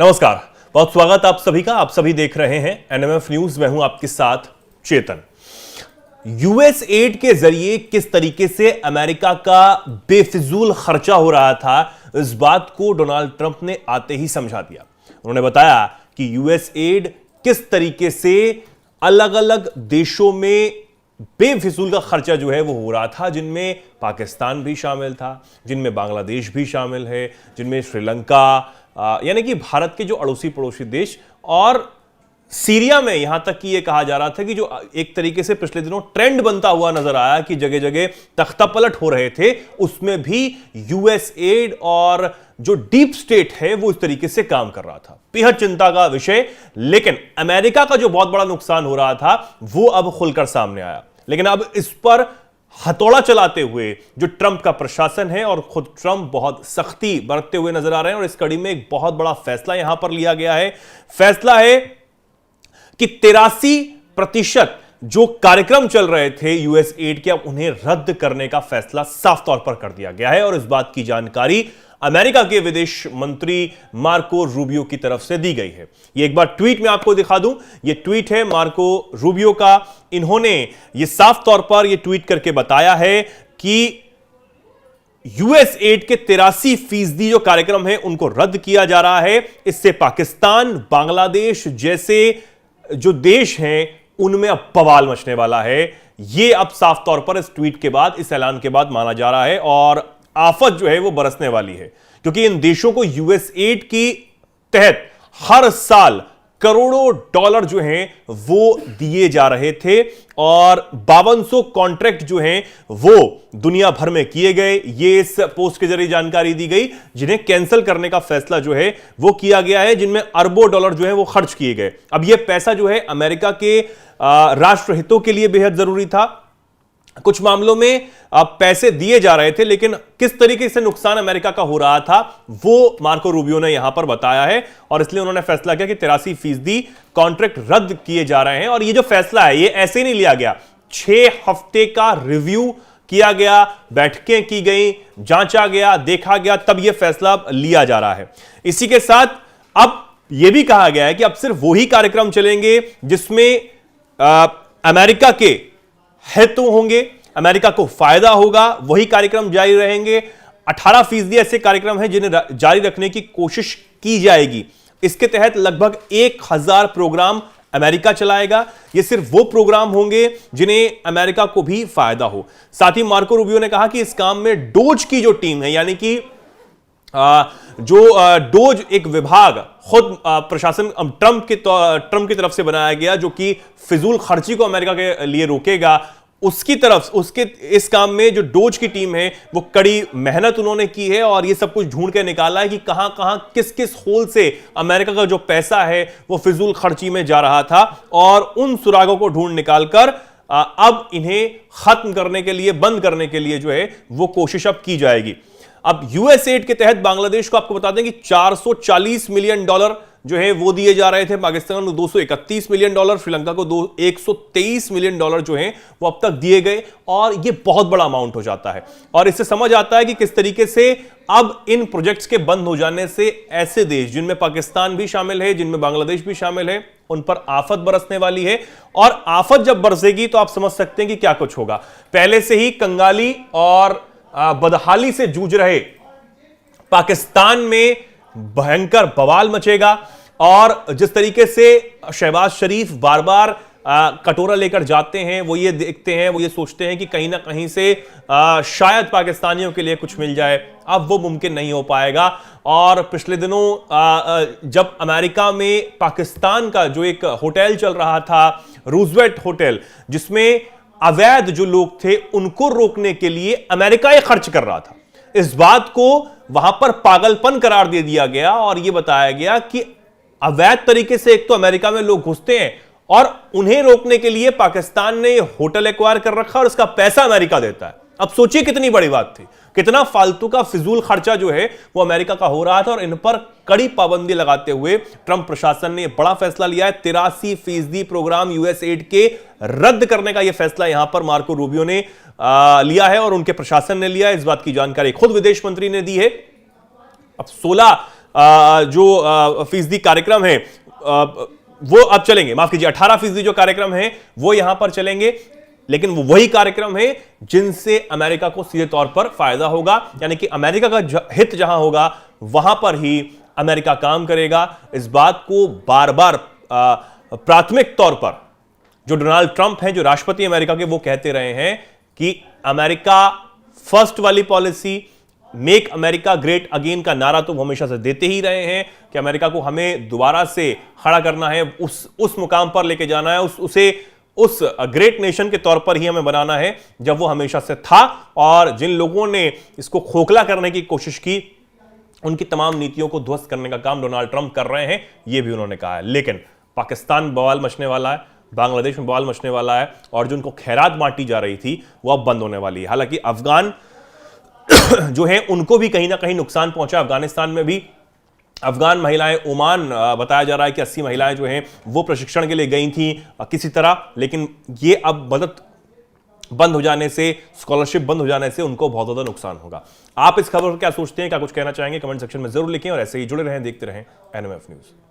नमस्कार, बहुत स्वागत आप सभी का। आप सभी देख रहे हैं एनएमएफ न्यूज। मैं हूं आपके साथ चेतन। यूएस एड के जरिए किस तरीके से अमेरिका का बेफिजूल खर्चा हो रहा था, इस बात को डोनाल्ड ट्रंप ने आते ही समझा दिया। उन्होंने बताया कि यूएस एड किस तरीके से अलग अलग देशों में बेफिजूल का खर्चा जो है वो हो रहा था, जिनमें पाकिस्तान भी शामिल था, जिनमें बांग्लादेश भी शामिल है, जिनमें श्रीलंका, यानी कि भारत के जो अड़ोसी पड़ोसी देश, और सीरिया में यहां तक कि यह कहा जा रहा था कि जो एक तरीके से पिछले दिनों ट्रेंड बनता हुआ नजर आया कि जगह जगह तख्तापलट हो रहे थे, उसमें भी यूएस एड और जो डीप स्टेट है वो इस तरीके से काम कर रहा था। बेहद चिंता का विषय। लेकिन अमेरिका का जो बहुत बड़ा नुकसान हो रहा था वो अब खुलकर सामने आया। लेकिन अब इस पर हथौड़ा चलाते हुए जो ट्रंप का प्रशासन है, और खुद ट्रंप बहुत सख्ती बरतते हुए नजर आ रहे हैं, और इस कड़ी में एक बहुत बड़ा फैसला यहां पर लिया गया है। फैसला है कि 83% जो कार्यक्रम चल रहे थे यूएस एड के, अब उन्हें रद्द करने का फैसला साफ तौर पर कर दिया गया है। और इस बात की जानकारी अमेरिका के विदेश मंत्री मार्को रूबियो की तरफ से दी गई है। ये एक बार ट्वीट में आपको दिखा दूं। ये ट्वीट है मार्को रूबियो का। इन्होंने ये साफ तौर पर ये ट्वीट करके बताया है कि यूएस एड के 83% जो कार्यक्रम है उनको रद्द किया जा रहा है। इससे पाकिस्तान, बांग्लादेश जैसे जो देश हैं उनमें अब बवाल मचने वाला है। यह अब साफ तौर पर इस ट्वीट के बाद, इस ऐलान के बाद माना जा रहा है, और आफत जो है वो बरसने वाली है, क्योंकि इन देशों को यूएस एड की तहत हर साल करोड़ों डॉलर जो हैं वो दिए जा रहे थे, और 5200 कॉन्ट्रैक्ट जो हैं वो दुनिया भर में किए गए। ये इस पोस्ट के जरिए जानकारी दी गई, जिन्हें कैंसिल करने का फैसला जो है वो किया गया है, जिनमें अरबों डॉलर जो है वो खर्च किए गए। अब ये पैसा जो है अमेरिका के राष्ट्र हितों के लिए बेहद जरूरी था। कुछ मामलों में पैसे दिए जा रहे थे, लेकिन किस तरीके से नुकसान अमेरिका का हो रहा था वो मार्को रूबियो ने यहां पर बताया है, और इसलिए उन्होंने फैसला किया कि 83% कॉन्ट्रैक्ट रद्द किए जा रहे हैं। और ये जो फैसला है ये ऐसे नहीं लिया गया, 6 हफ्ते का रिव्यू किया गया, बैठकें की गई, जांचा गया, देखा गया, तब यह फैसला लिया जा रहा है। इसी के साथ अब यह भी कहा गया है कि अब सिर्फ वही कार्यक्रम चलेंगे जिसमें अमेरिका के हित होंगे, अमेरिका को फायदा होगा, वही कार्यक्रम जारी रहेंगे। 18% ऐसे कार्यक्रम हैं जिन्हें जारी रखने की कोशिश की जाएगी। इसके तहत लगभग 1000 प्रोग्राम अमेरिका चलाएगा। ये सिर्फ वो प्रोग्राम होंगे जिन्हें अमेरिका को भी फायदा हो। साथ ही मार्को रूबियो ने कहा कि इस काम में डोज की जो टीम है, यानी कि जो डोज एक विभाग खुद प्रशासन ट्रंप की तरफ से बनाया गया, जो कि फिजूल खर्ची को अमेरिका के लिए रोकेगा, उसके इस काम में जो डोज की टीम है वो कड़ी मेहनत उन्होंने की है, और ये सब कुछ ढूंढ के निकाला है कि कहां कहां किस किस होल से अमेरिका का जो पैसा है वो फिजूल खर्ची में जा रहा था, और उन सुरागों को ढूंढ निकालकर अब इन्हें खत्म करने के लिए, बंद करने के लिए जो है वो कोशिश अब की जाएगी। अब यूएस एड के तहत बांग्लादेश को आपको बता दें कि 440 मिलियन डॉलर जो है वो दिए जा रहे थे, पाकिस्तान को 231 मिलियन डॉलर, श्रीलंका को 123 मिलियन डॉलर जो हैं वो अब तक दिए गए, और ये बहुत बड़ा अमाउंट हो जाता है। और इससे समझ आता है कि किस तरीके से अब इन प्रोजेक्ट्स के बंद हो जाने से ऐसे देश जिनमें पाकिस्तान भी शामिल है, जिनमें बांग्लादेश भी शामिल है, उन पर आफत बरसने वाली है। और आफत जब बरसेगी तो आप समझ सकते हैं कि क्या कुछ होगा। पहले से ही कंगाली और बदहाली से जूझ रहे पाकिस्तान में भयंकर बवाल मचेगा, और जिस तरीके से शहबाज शरीफ बार बार कटोरा लेकर जाते हैं, वो ये देखते हैं, वो ये सोचते हैं कि कहीं ना कहीं से शायद पाकिस्तानियों के लिए कुछ मिल जाए। अब वो मुमकिन नहीं हो पाएगा। और पिछले दिनों जब अमेरिका में पाकिस्तान का जो एक होटल चल रहा था, रूजवेल्ट होटल, जिसमें अवैध जो लोग थे उनको रोकने के लिए अमेरिका ये खर्च कर रहा था, इस बात को वहां पर पागलपन करार दे दिया गया, और यह बताया गया कि अवैध तरीके से एक तो अमेरिका में लोग घुसते हैं, और उन्हें रोकने के लिए पाकिस्तान ने होटल एक्वायर कर रखा, और उसका पैसा अमेरिका देता है। अब सोचिए कितनी बड़ी बात थी, कितना फालतू का फिजूल खर्चा जो है वो अमेरिका का हो रहा था, और इन पर कड़ी पाबंदी लगाते हुए ट्रंप प्रशासन ने बड़ा फैसला लिया है। 83% प्रोग्राम यूएस एड के रद्द करने का यह फैसला यहां पर मार्को रूबियो ने लिया है, और उनके प्रशासन ने लिया है। इस बात की जानकारी खुद विदेश मंत्री ने दी है। अब 16 जो फीसदी कार्यक्रम है वो अब चलेंगे, माफ कीजिए 18% जो कार्यक्रम है वो यहां पर चलेंगे, लेकिन वो वही कार्यक्रम है जिनसे अमेरिका को सीधे तौर पर फायदा होगा, यानी कि अमेरिका का हित जहां होगा वहां पर ही अमेरिका काम करेगा। इस बात को बार बार प्राथमिक तौर पर जो डोनाल्ड ट्रंप हैं, जो राष्ट्रपति अमेरिका के, वो कहते रहे हैं कि अमेरिका फर्स्ट वाली policy, make America great again का नारा तो वो हमेशा से देते ही रहे हैं कि अमेरिका को हमें दोबारा से खड़ा करना है, उस मुकाम पर लेके जाना है, उस ग्रेट नेशन के तौर पर ही हमें बनाना है जब वो हमेशा से था। और जिन लोगों ने इसको खोखला करने की कोशिश की, उनकी तमाम नीतियों को ध्वस्त करने का काम डोनाल्ड ट्रंप कर रहे हैं, यह भी उन्होंने कहा है। लेकिन पाकिस्तान बवाल मचने वाला है, बांग्लादेश में बवाल मचने वाला है, और जो उनको खैरात बांटी जा रही थी वो अब बंद होने वाली है। हालांकि अफगान जो है उनको भी कहीं ना कहीं नुकसान पहुंचा। अफगानिस्तान में भी अफगान महिलाएं, ओमान बताया जा रहा है कि 80 महिलाएं जो हैं वो प्रशिक्षण के लिए गई थी किसी तरह, लेकिन ये अब मदद बंद हो जाने से, स्कॉलरशिप बंद हो जाने से उनको बहुत ज्यादा नुकसान होगा। आप इस खबर पर क्या सोचते हैं, क्या कुछ कहना चाहेंगे, कमेंट सेक्शन में जरूर लिखें और ऐसे ही जुड़े रहें, देखते रहें एनएमएफ न्यूज।